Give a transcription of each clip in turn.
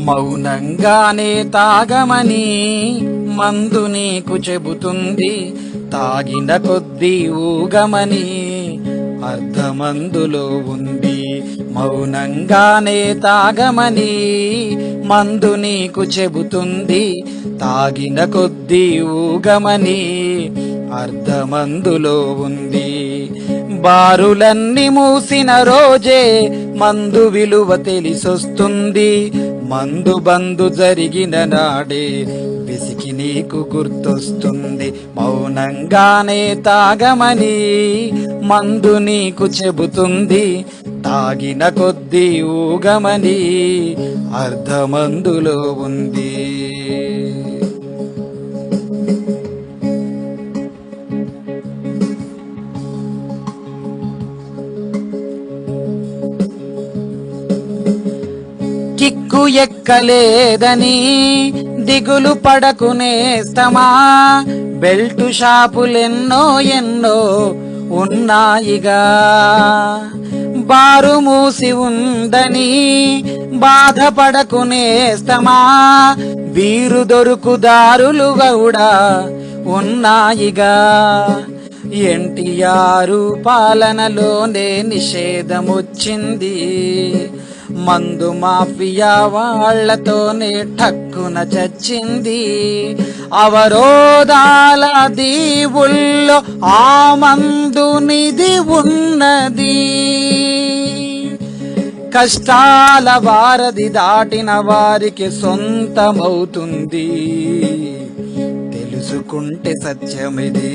మౌనంగానే తాగమని మందు నీకు చెబుతుంది, తాగిన కొద్దీ ఊగమని అర్ధమందులో ఉంది. మౌనంగానే తాగమని మందు నీకు చెబుతుంది, తాగిన కొద్దీ ఊగమని అర్ధమందులో ఉంది. బారులన్నీ మూసిన రోజే మందు విలువ తెలిసొస్తుంది, మందు బందు జరిగిన నాడే విసికి నీకు గుర్తొస్తుంది. మౌనంగానే తాగమని మందు నీకు చెబుతుంది, తాగిన కొద్దీ ఊగమని అర్ధమందులో ఉంది. కిక్కు ఎక్కలేదని దిగులు పడకునేస్తమా, బెల్టు షాపులెన్నో ఎన్నో ఉన్నాయిగా. బారు మూసి ఉందని బాధపడకునేస్తమా, వీరు దొరుకుదారులు కూడా ఉన్నాయిగా. ఎన్టీఆర్ పాలనలోనే నిషేధమొచ్చింది, మందు మాఫియా వాళ్లతోనే ఠక్కున చచ్చింది. అవరోధాల దీవుల్లో ఆ మందు నిధి ఉన్నది, కష్టాల వారధి దాటిన వారికి సొంతమవుతుంది. తెలుసుకుంటే సత్యమిది,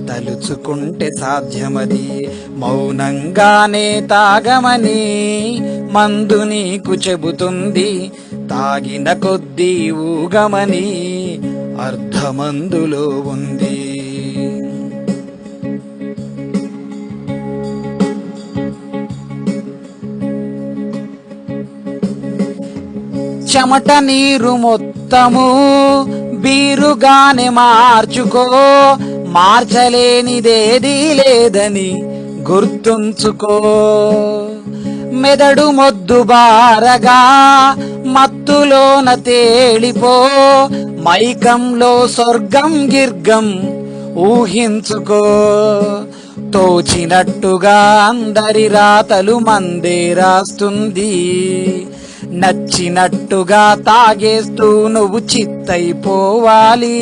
తలుచుకుంటే సాధ్యమది. మౌనంగానే తాగమని మందు నీకు చెబుతుంది, తాగిన కొద్దీ ఊగమని అర్ధమందులో ఉంది. చెమట నీరు మొత్తము బీరుగానే మార్చుకో, మార్చలేనిదేదీ లేదని గుర్తుంచుకో. మెదడు మొద్దు బారగా మత్తులోన తేలిపో, మైకంలో స్వర్గం గిర్గం ఊహించుకో. తోచినట్టుగా అందరి రాతలు మందే రాస్తుంది, నచ్చినట్టుగా తాగేస్తూ నువ్వు చిత్తైపోవాలి.